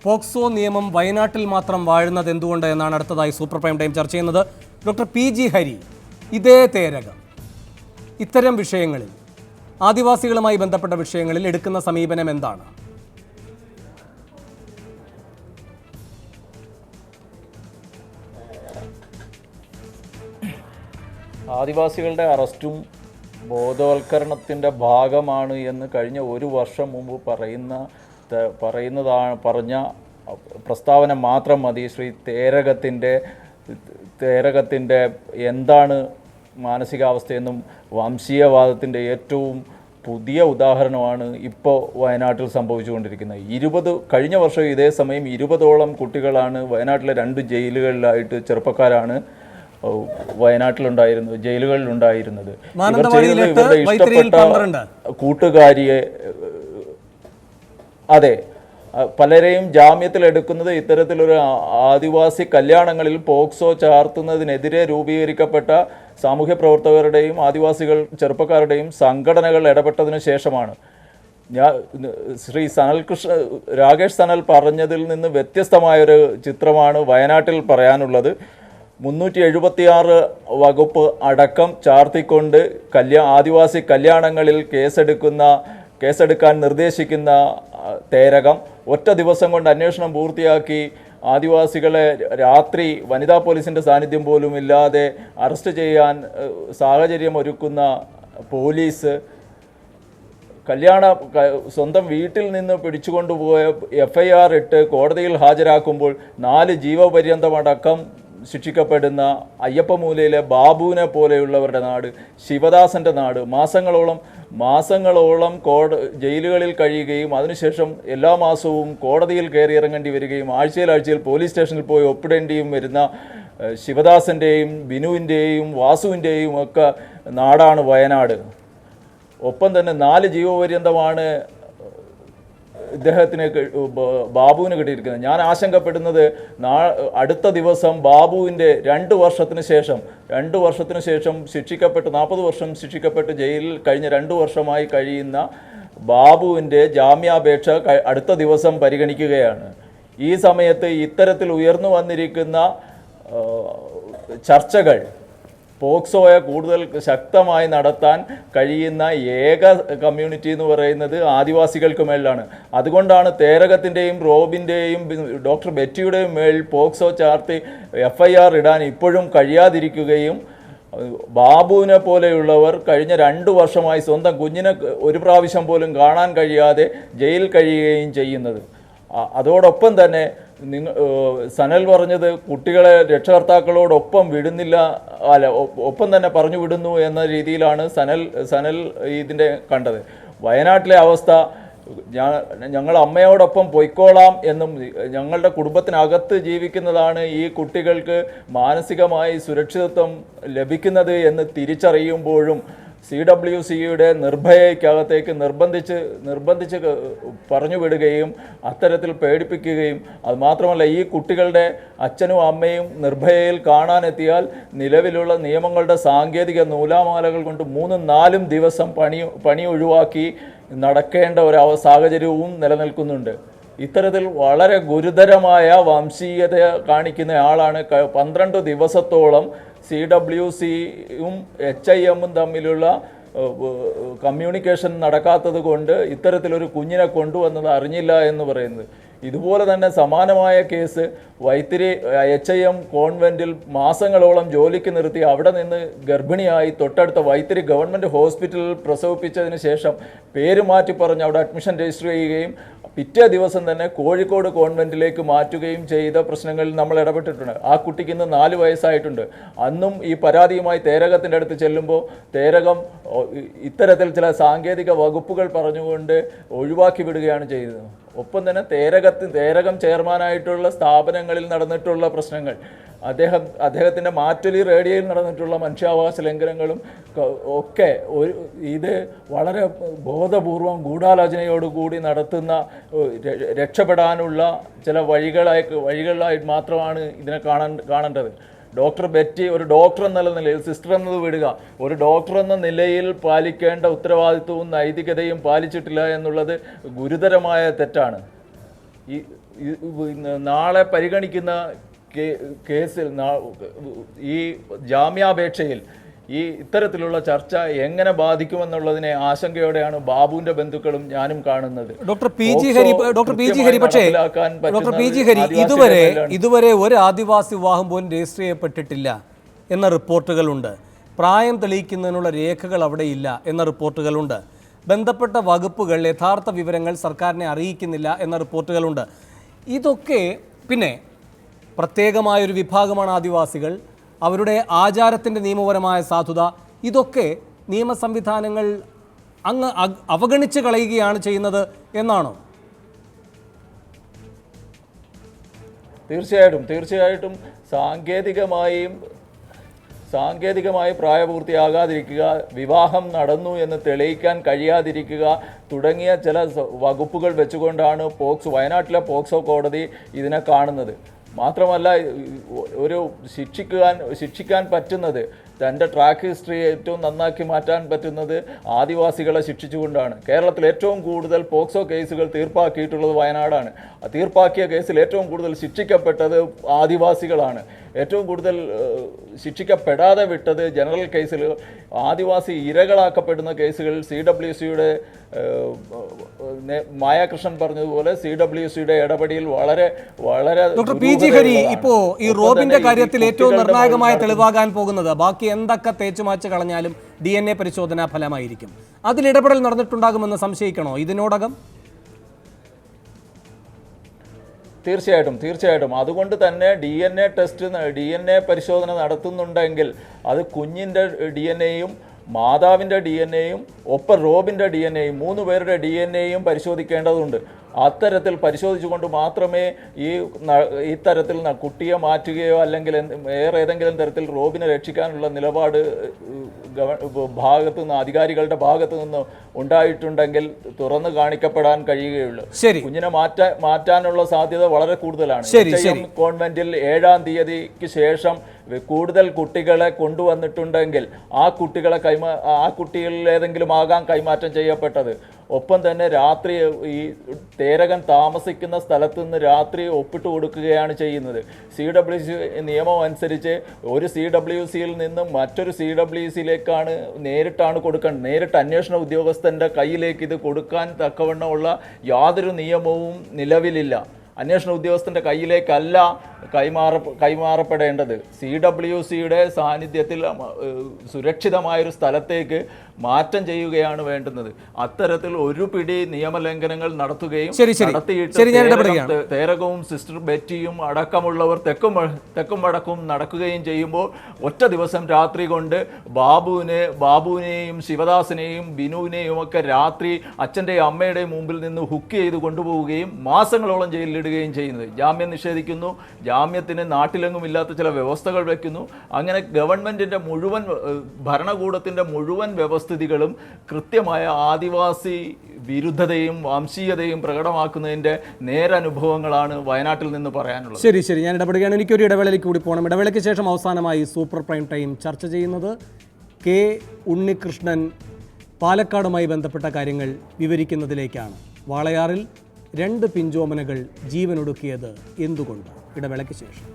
POCSO നിയമം വയനാട്ടിൽ മാത്രം വാഴുന്നത് എന്തുകൊണ്ട് എന്നാണ് അടുത്തതായി സൂപ്പർ പ്രൈം ടൈം ചർച്ച ചെയ്യുന്നത്. ഡോക്ടർ PG ഹരി, ഇതേ തേരകം ഇത്തരം വിഷയങ്ങളിൽ, ആദിവാസികളുമായി ബന്ധപ്പെട്ട വിഷയങ്ങളിൽ എടുക്കുന്ന സമീപനം എന്താണ്? ആദിവാസികളുടെ അറസ്റ്റും ബോധവൽക്കരണത്തിൻ്റെ ഭാഗമാണ് എന്ന് കഴിഞ്ഞ ഒരു വർഷം മുമ്പ് പറഞ്ഞ പ്രസ്താവന മാത്രം മതി ശ്രീ തേരകത്തിൻ്റെ എന്താണ് മാനസികാവസ്ഥയെന്നും വംശീയവാദത്തിൻ്റെ ഏറ്റവും പുതിയ ഉദാഹരണമാണ് ഇപ്പോൾ വയനാട്ടിൽ സംഭവിച്ചുകൊണ്ടിരിക്കുന്നത്. കഴിഞ്ഞ വർഷം ഇതേ സമയം 20ഓളം കുട്ടികളാണ് വയനാട്ടിലെ 2 ജയിലുകളിലായിട്ട് ചെറുപ്പക്കാരാണ് ജയിലുകളിലുണ്ടായിരുന്നത്. ഇവരുടെ ഇഷ്ടപ്പെട്ട കൂട്ടുകാരിയെ, അതെ, പലരെയും ജാമ്യത്തിലെടുക്കുന്നത് ഇത്തരത്തിലൊരു ആദിവാസി കല്യാണങ്ങളിൽ പോക്സോ ചാർത്തുന്നതിനെതിരെ രൂപീകരിക്കപ്പെട്ട സാമൂഹ്യ പ്രവർത്തകരുടെയും ആദിവാസികൾ ചെറുപ്പക്കാരുടെയും സംഘടനകൾ ഇടപെട്ടതിന് ശേഷമാണ്. ശ്രീ രാകേഷ് സനൽ പറഞ്ഞതിൽ നിന്ന് വ്യത്യസ്തമായൊരു ചിത്രമാണ് വയനാട്ടിൽ പറയാനുള്ളത്. 376 വകുപ്പ് അടക്കം ചാർത്തിക്കൊണ്ട് ആദിവാസി കല്യാണങ്ങളിൽ കേസെടുക്കാൻ നിർദ്ദേശിക്കുന്ന തേരകം ഒറ്റ ദിവസം കൊണ്ട് അന്വേഷണം പൂർത്തിയാക്കി ആദിവാസികളെ രാത്രി വനിതാ പോലീസിൻ്റെ സാന്നിധ്യം പോലും ഇല്ലാതെ അറസ്റ്റ് ചെയ്യാൻ സാഹചര്യം ഒരുക്കുന്ന പോലീസ്, സ്വന്തം വീട്ടിൽ നിന്ന് പിടിച്ചുകൊണ്ടുപോയ FIR ഇട്ട് കോടതിയിൽ ഹാജരാക്കുമ്പോൾ 4 ജീവപര്യന്തമടക്കം ശിക്ഷിക്കപ്പെടുന്ന അയ്യപ്പമൂലയിലെ ബാബുവിനെ പോലെയുള്ളവരുടെ നാട്, ശിവദാസൻ്റെ നാട്, മാസങ്ങളോളം ജയിലുകളിൽ കഴിയുകയും അതിനുശേഷം എല്ലാ മാസവും കോടതിയിൽ കയറി ഇറങ്ങേണ്ടി വരികയും ആഴ്ചയിൽ പോലീസ് സ്റ്റേഷനിൽ പോയി ഒപ്പിടേണ്ടിയും വരുന്ന ശിവദാസൻ്റെയും ബിനുവിൻ്റെയും വാസുവിൻ്റെയും ഒക്കെ നാടാണ് വയനാട്. ഒപ്പം തന്നെ 4 ജീവപര്യന്തമാണ് ബാബുവിന് കിട്ടിയിരിക്കുന്നത്. ഞാൻ ആശങ്കപ്പെടുന്നത് അടുത്ത ദിവസം ബാബുവിൻ്റെ 2 വർഷത്തിന് ശേഷം ശിക്ഷിക്കപ്പെട്ട് 40 വർഷം ശിക്ഷിക്കപ്പെട്ട് ജയിലിൽ കഴിഞ്ഞ 2 വർഷമായി കഴിയുന്ന ബാബുവിൻ്റെ ജാമ്യാപേക്ഷ അടുത്ത ദിവസം പരിഗണിക്കുകയാണ്. ഈ സമയത്ത് ഇത്തരത്തിൽ ഉയർന്നു വന്നിരിക്കുന്ന ചർച്ചകൾ പോക്സോയെ കൂടുതൽ ശക്തമായി നടത്താൻ കഴിയുന്ന ഏക കമ്മ്യൂണിറ്റി എന്ന് പറയുന്നത് ആദിവാസികൾക്ക് മേലാണ്. അതുകൊണ്ടാണ് തേരകത്തിൻ്റെയും റോബിൻ്റെയും ഡോക്ടർ ബെറ്റിയുടെയും മേൽ പോക്സോ ചാർത്തി FIR ഇടാൻ ഇപ്പോഴും കഴിയാതിരിക്കുകയും ബാബുവിനെ പോലെയുള്ളവർ കഴിഞ്ഞ 2 വർഷമായി സ്വന്തം കുഞ്ഞിനെ ഒരു പ്രാവശ്യം പോലും കാണാൻ കഴിയാതെ ജയിലിൽ കഴിയുകയും ചെയ്യുന്നത്. അതോടൊപ്പം തന്നെ സനൽ പറഞ്ഞത് കുട്ടികളെ രക്ഷകർത്താക്കളോടൊപ്പം വിടുന്നില്ല, ഒപ്പം തന്നെ പറഞ്ഞു വിടുന്നു എന്ന രീതിയിലാണ് സനൽ ഇതിൻ്റെ കണ്ടത്. വയനാട്ടിലെ അവസ്ഥ, ഞങ്ങൾ അമ്മയോടൊപ്പം പൊയ്ക്കോളാം എന്നും ഞങ്ങളുടെ കുടുംബത്തിനകത്ത് ജീവിക്കുന്നതാണ് ഈ കുട്ടികൾക്ക് മാനസികമായി സുരക്ഷിതത്വം ലഭിക്കുന്നത് എന്ന് തിരിച്ചറിയുമ്പോഴും CWCയുടെ നിർഭയയ്ക്കകത്തേക്ക് നിർബന്ധിച്ച് പറഞ്ഞു വിടുകയും അത്തരത്തിൽ പേടിപ്പിക്കുകയും, അതുമാത്രമല്ല ഈ കുട്ടികളുടെ അച്ഛനും അമ്മയും നിർഭയയിൽ കാണാനെത്തിയാൽ നിലവിലുള്ള നിയമങ്ങളുടെ സാങ്കേതിക നൂലാമാലകൾ കൊണ്ട് 3-4 ദിവസം പണി ഒഴിവാക്കി നടക്കേണ്ട ഒരു സാഹചര്യവും നിലനിൽക്കുന്നുണ്ട്. ഇത്തരത്തിൽ വളരെ ഗുരുതരമായ വംശീയത കാണിക്കുന്ന ആളാണ് 12 ദിവസത്തോളം CWCയും HIMഉം തമ്മിലുള്ള കമ്മ്യൂണിക്കേഷൻ നടക്കാത്തത് കൊണ്ട് ഇത്തരത്തിലൊരു കുഞ്ഞിനെ കൊണ്ടുവന്നത് അറിഞ്ഞില്ല എന്ന് പറയുന്നത്. ഇതുപോലെ തന്നെ സമാനമായ കേസ് വൈത്തിരി HIM കോൺവെൻറ്റിൽ മാസങ്ങളോളം ജോലിക്ക് നിർത്തി അവിടെ നിന്ന് ഗർഭിണിയായി തൊട്ടടുത്ത വൈത്തിരി ഗവൺമെൻറ് ഹോസ്പിറ്റലിൽ പ്രസവിപ്പിച്ചതിന് ശേഷം പേര് മാറ്റി പറഞ്ഞ് അവിടെ അഡ്മിഷൻ രജിസ്റ്റർ ചെയ്യുകയും പിറ്റേ ദിവസം തന്നെ കോഴിക്കോട് കോൺവെൻറ്റിലേക്ക് മാറ്റുകയും ചെയ്ത പ്രശ്നങ്ങളിൽ നമ്മൾ ഇടപെട്ടിട്ടുണ്ട്. ആ കുട്ടിക്ക് ഇന്ന് 4 വയസ്സായിട്ടുണ്ട്. അന്നും ഈ പരാതിയുമായി തേരകത്തിൻ്റെ അടുത്ത് ചെല്ലുമ്പോൾ തേരകം ഇത്തരത്തിൽ ചില സാങ്കേതിക വകുപ്പുകൾ പറഞ്ഞുകൊണ്ട് ഒഴിവാക്കി വിടുകയാണ് ചെയ്തത്. ഒപ്പം തന്നെ തേരകം ചെയർമാനായിട്ടുള്ള സ്ഥാപനങ്ങളിൽ നടന്നിട്ടുള്ള പ്രശ്നങ്ങൾ, അദ്ദേഹത്തിൻ്റെ മാറ്റൊലി റേഡിയോയിൽ നടന്നിട്ടുള്ള മനുഷ്യാവകാശ ലംഘനങ്ങളും ഒക്കെ ഇത് വളരെ ബോധപൂർവം ഗൂഢാലോചനയോടുകൂടി നടത്തുന്ന രക്ഷപ്പെടാനുള്ള ചില വഴികളായി മാത്രമാണ് ഇതിനെ കാണേണ്ടത്. ഡോക്ടർ ബെറ്റി ഒരു ഡോക്ടർ എന്നുള്ള നിലയിൽ, സിസ്റ്റർ എന്നത് വിടുക, ഒരു ഡോക്ടർ എന്ന നിലയിൽ പാലിക്കേണ്ട ഉത്തരവാദിത്വവും നൈതികതയും പാലിച്ചിട്ടില്ല എന്നുള്ളത് ഗുരുതരമായ തെറ്റാണ്. നാളെ പരിഗണിക്കുന്ന കേസിൽ ഈ ജാമ്യാപേക്ഷയിൽ ഇത്തരത്തിലുള്ള ചർച്ച എങ്ങനെ ബാധിക്കുമെന്നുള്ളതിനെ ആശങ്കയോടെയാണ് ബാബുവിന്റെ ബന്ധുക്കളും ഞാനും കാണുന്നത്. ഡോക്ടർ പി ജി ഹരി പക്ഷേ ഡോക്ടർ പി ജി ഹരി ഇതുവരെ ഒരു ആദിവാസി വിവാഹം പോലും രജിസ്റ്റർ ചെയ്യപ്പെട്ടിട്ടില്ല എന്ന റിപ്പോർട്ടുകളുണ്ട്. പ്രായം തെളിയിക്കുന്നതിനുള്ള രേഖകൾ അവിടെ ഇല്ല എന്ന റിപ്പോർട്ടുകളുണ്ട്. ബന്ധപ്പെട്ട വകുപ്പുകൾ യഥാർത്ഥ വിവരങ്ങൾ സർക്കാരിനെ അറിയിക്കുന്നില്ല എന്ന റിപ്പോർട്ടുകളുണ്ട്. ഇതൊക്കെ പിന്നെ പ്രത്യേകമായൊരു വിഭാഗമാണ് ആദിവാസികൾ, അവരുടെ ആചാരത്തിൻ്റെ നിയമപരമായ സാധുത, ഇതൊക്കെ നിയമ സംവിധാനങ്ങൾ അങ്ങ് അവഗണിച്ച് കളയുകയാണ് ചെയ്യുന്നത് എന്നാണോ? തീർച്ചയായിട്ടും സാങ്കേതികമായി പ്രായപൂർത്തിയാകാതിരിക്കുക, വിവാഹം നടന്നു എന്ന് തെളിയിക്കാൻ കഴിയാതിരിക്കുക തുടങ്ങിയ ചില വകുപ്പുകൾ വെച്ചുകൊണ്ടാണ് വയനാട്ടിലെ പോക്സോ കോടതി ഇതിനെ കാണുന്നത്. മാത്രമല്ല, ഒരു ശിക്ഷിക്കാൻ പറ്റുന്നത്, തൻ്റെ ട്രാക്ക് ഹിസ്റ്ററി ഏറ്റവും നന്നാക്കി മാറ്റാൻ പറ്റുന്നത് ആദിവാസികളെ ശിക്ഷിച്ചുകൊണ്ടാണ്. കേരളത്തിൽ ഏറ്റവും കൂടുതൽ പോക്സോ കേസുകൾ തീർപ്പാക്കിയിട്ടുള്ളത് വയനാടാണ്. തീർപ്പാക്കിയ കേസിൽ ഏറ്റവും കൂടുതൽ ശിക്ഷിക്കപ്പെട്ടത് ആദിവാസികളാണ്. ഏറ്റവും കൂടുതൽ ശിക്ഷിക്കപ്പെടാതെ വിട്ടത് ജനറൽ കേസിൽ, ആദിവാസി ഇരകളാക്കപ്പെടുന്ന കേസുകൾ CWCയുടെ മായാകൃഷ്ണൻ പറഞ്ഞതുപോലെ CWCയുടെ ഇടപെടൽ വളരെ ഡോക്ടർ പി ജി ഹരി, ഇപ്പോ ഈ റോബിന്റെ കാര്യത്തിൽ ഏറ്റവും നിർണായകമായ തെളിവാകാൻ പോകുന്നത്, ബാക്കി എന്തൊക്കെ തേച്ചുമാച്ച് കളഞ്ഞാലും DNA പരിശോധനാ ഫലമായിരിക്കും. അതിൽ ഇടപെടൽ നടന്നിട്ടുണ്ടാകുമെന്ന് സംശയിക്കണോ ഇതിനോടകം? തീർച്ചയായിട്ടും അതുകൊണ്ട് തന്നെ DNA പരിശോധന നടത്തുന്നുണ്ടെങ്കിൽ അത് കുഞ്ഞിൻ്റെ DNA-യും മാതാവിൻ്റെ DNA-യും ഒപ്പം റോബിൻ്റെ DNA-യും 3 പേരുടെ DNA-യും പരിശോധിക്കേണ്ടതുണ്ട്. അത്തരത്തിൽ പരിശോധിച്ചുകൊണ്ട് മാത്രമേ ഇത്തരത്തിൽ കുട്ടിയെ മാറ്റുകയോ അല്ലെങ്കിൽ വേറെ ഏതെങ്കിലും തരത്തിൽ റോബിനെ രക്ഷിക്കാനുള്ള നിലപാട് അധികാരികളുടെ ഭാഗത്തു നിന്ന് ഉണ്ടായിട്ടുണ്ടെങ്കിൽ തുറന്നു കാണിക്കപ്പെടാൻ കഴിയുകയുള്ളൂ. കുഞ്ഞിനെ മാറ്റാനുള്ള സാധ്യത വളരെ കൂടുതലാണ്. കോൺവെന്റിൽ 7-ാം തീയതിക്ക് ശേഷം കൂടുതൽ കുട്ടികളെ കൊണ്ടുവന്നിട്ടുണ്ടെങ്കിൽ ആ കുട്ടികളിൽ ഏതെങ്കിലും ആകാം കൈമാറ്റം ചെയ്യപ്പെട്ടത്. ഒപ്പം തന്നെ രാത്രി ഈ തേരകൻ താമസിക്കുന്ന സ്ഥലത്ത് നിന്ന് രാത്രി ഒപ്പിട്ട് കൊടുക്കുകയാണ് ചെയ്യുന്നത്. CWC നിയമം അനുസരിച്ച് ഒരു CWCയിൽ നിന്നും മറ്റൊരു CWCയിലേക്കാണ് നേരിട്ടാണ് കൊടുക്കേണ്ടത്. നേരിട്ട് അന്വേഷണ ഉദ്യോഗസ്ഥൻ്റെ കയ്യിലേക്ക് ഇത് കൊടുക്കാൻ തക്കവണ്ണമുള്ള യാതൊരു നിയമവും നിലവിലില്ല. അന്വേഷണ ഉദ്യോഗസ്ഥൻ്റെ കയ്യിലേക്കല്ല കൈമാറപ്പെടേണ്ടത്. CWCയുടെ സാന്നിധ്യത്തിൽ സുരക്ഷിതമായൊരു സ്ഥലത്തേക്ക് മാറ്റം ചെയ്യുകയാണ് വേണ്ടുന്നത്. അത്തരത്തിൽ ഒരു പിടി നിയമലംഘനങ്ങൾ നടത്തുകയും തേരകവും സിസ്റ്റർ ബെറ്റിയും അടക്കമുള്ളവർ തെക്കും വടക്കും നടക്കുകയും ചെയ്യുമ്പോൾ ഒറ്റ ദിവസം രാത്രി കൊണ്ട് ബാബുവിനെയും ശിവദാസിനെയും ബിനുവിനെയും ഒക്കെ രാത്രി അച്ഛൻ്റെയും അമ്മയുടെയും മുമ്പിൽ നിന്ന് ഹുക്ക് ചെയ്ത് കൊണ്ടുപോവുകയും മാസങ്ങളോളം ജയിലിലിടുകയും ചെയ്യുന്നത്. ജാമ്യം നിഷേധിക്കുന്നു, ജാമ്യത്തിന് നാട്ടിലെങ്ങും ഇല്ലാത്ത ചില വ്യവസ്ഥകൾ വയ്ക്കുന്നു. അങ്ങനെ ഗവൺമെൻറ്റിൻ്റെ മുഴുവൻ ഭരണകൂടത്തിൻ്റെ മുഴുവൻ വ്യവസ്ഥിതികളും കൃത്യമായ ആദിവാസി വിരുദ്ധതയും വംശീയതയും പ്രകടമാക്കുന്നതിൻ്റെ നേരനുഭവങ്ങളാണ് വയനാട്ടിൽ നിന്ന് പറയാനുള്ളത്. ശരി, ഞാൻ ഇടപെടുകയാണ്. എനിക്കൊരു ഇടവേളയിലേക്ക് കൂടി പോകണം. ഇടവേളയ്ക്ക് ശേഷം അവസാനമായി സൂപ്പർ പ്രൈം ടൈം ചർച്ച ചെയ്യുന്നത് കെ ഉണ്ണികൃഷ്ണൻ പാലക്കാടുമായി ബന്ധപ്പെട്ട കാര്യങ്ങൾ വിവരിക്കുന്നതിലേക്കാണ്. വാളയാറിൽ 2 പിഞ്ചോമനകൾ ജീവനൊടുക്കിയത് എന്തുകൊണ്ട്? ഇടവേളയ്ക്ക് ശേഷം.